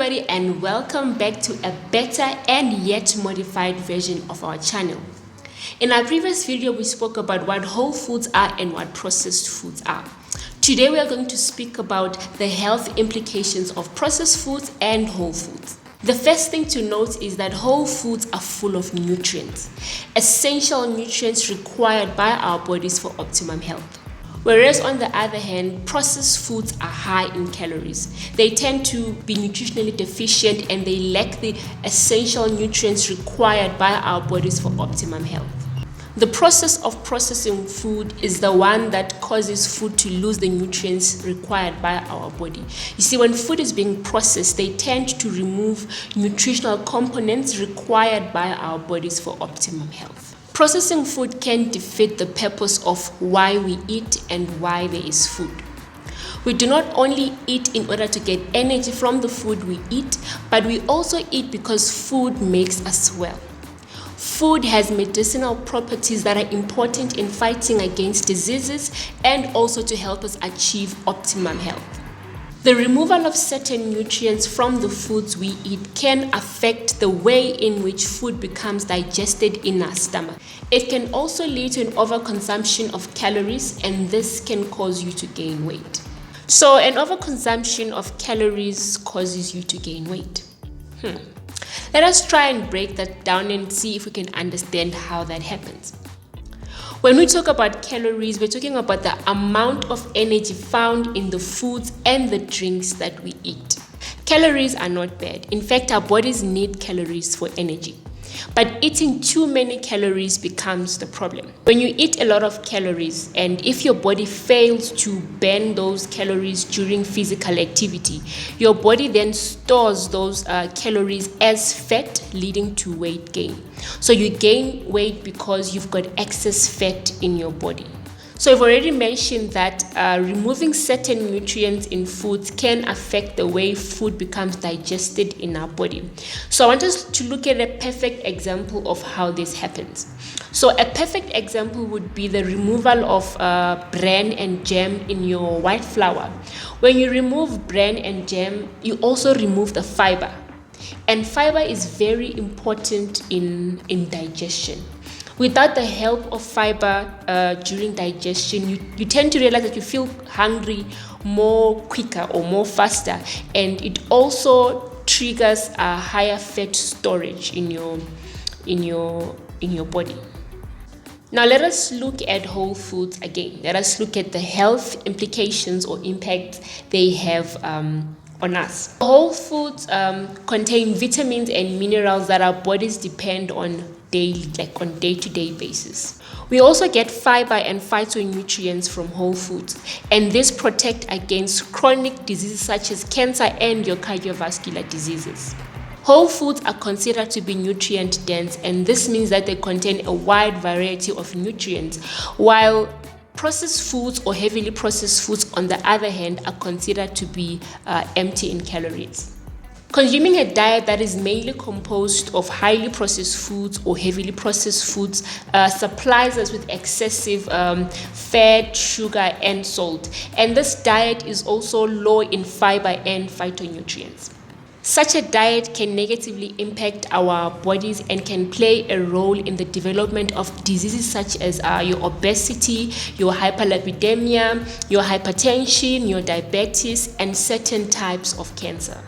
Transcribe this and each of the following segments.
everybody, and welcome back to a better and yet modified version of our channel. In our previous video, we spoke about what whole foods are and what processed foods are. Today we are going to speak about the health implications of processed foods and whole foods. The first thing to note is that whole foods are full of nutrients, essential nutrients required by our bodies for optimum health. Whereas on the other hand, processed foods are high in calories. They tend to be nutritionally deficient and they lack the essential nutrients required by our bodies for optimum health. The process of processing food is the one that causes food to lose the nutrients required by our body. You see, when food is being processed, they tend to remove nutritional components required by our bodies for optimum health. Processing food can defeat the purpose of why we eat and why there is food. We do not only eat in order to get energy from the food we eat, but we also eat because food makes us well. Food has medicinal properties that are important in fighting against diseases and also to help us achieve optimum health. The removal of certain nutrients from the foods we eat can affect the way in which food becomes digested in our stomach. It can also lead to an overconsumption of calories, and this can cause you to gain weight. So an overconsumption of calories causes you to gain weight. Let us try and break that down and see if we can understand how that happens. When we talk about calories, we're talking about the amount of energy found in the foods and the drinks that we eat. Calories are not bad. In fact, our bodies need calories for energy. But eating too many calories becomes the problem. When you eat a lot of calories, and if your body fails to burn those calories during physical activity, your body then stores those calories as fat, leading to weight gain. So you gain weight because you've got excess fat in your body. So I've already mentioned that removing certain nutrients in foods can affect the way food becomes digested in our body. So I want us to look at a perfect example of how this happens. So a perfect example would be the removal of bran and jam in your white flour. When you remove bran and jam, you also remove the fiber. And fiber is very important in digestion. Without the help of fiber during digestion, you tend to realize that you feel hungry more quicker or more faster, and it also triggers a higher fat storage in your body. Now let us look at whole foods again. Let us look at the health implications or impact they have on us. Whole foods contain vitamins and minerals that our bodies depend on daily, like on day-to-day basis. We also get fiber and phytonutrients from whole foods, and this protect against chronic diseases such as cancer and your cardiovascular diseases. Whole foods are considered to be nutrient dense, and this means that they contain a wide variety of nutrients, while processed foods or heavily processed foods, on the other hand, are considered to be empty in calories. Consuming a diet that is mainly composed of highly processed foods or heavily processed foods supplies us with excessive fat, sugar, and salt. And this diet is also low in fiber and phytonutrients. Such a diet can negatively impact our bodies and can play a role in the development of diseases such as your obesity, your hyperlipidemia, your hypertension, your diabetes, and certain types of cancer.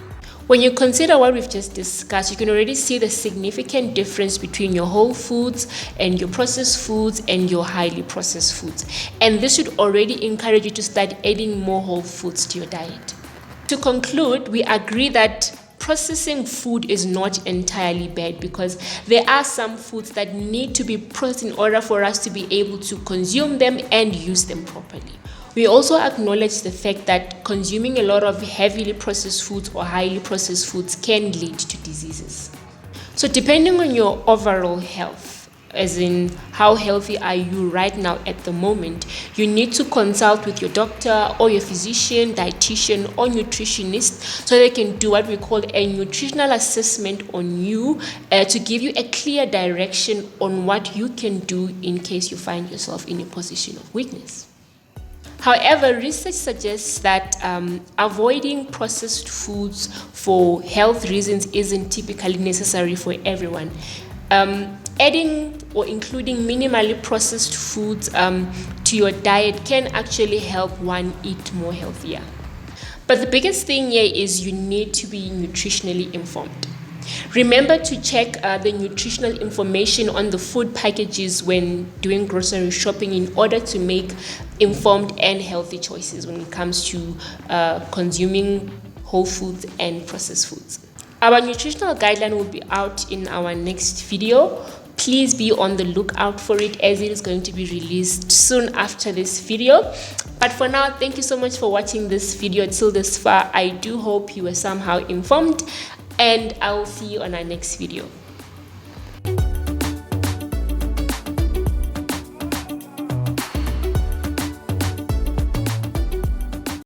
When you consider what we've just discussed, you can already see the significant difference between your whole foods and your processed foods and your highly processed foods. And this should already encourage you to start adding more whole foods to your diet. To conclude, we agree that processing food is not entirely bad because there are some foods that need to be processed in order for us to be able to consume them and use them properly. We also acknowledge the fact that consuming a lot of heavily processed foods or highly processed foods can lead to diseases. So depending on your overall health, as in how healthy are you right now at the moment, you need to consult with your doctor or your physician, dietitian, or nutritionist so they can do what we call a nutritional assessment on you to give you a clear direction on what you can do in case you find yourself in a position of weakness. However, research suggests that avoiding processed foods for health reasons isn't typically necessary for everyone. Adding or including minimally processed foods to your diet can actually help one eat more healthier. But the biggest thing here is you need to be nutritionally informed. Remember to check the nutritional information on the food packages when doing grocery shopping in order to make informed and healthy choices when it comes to consuming whole foods and processed foods. Our nutritional guideline will be out in our next video. Please be on the lookout for it, as it is going to be released soon after this video. But for now, thank you so much for watching this video till this far. I do hope you were somehow informed, and I will see you on our next video.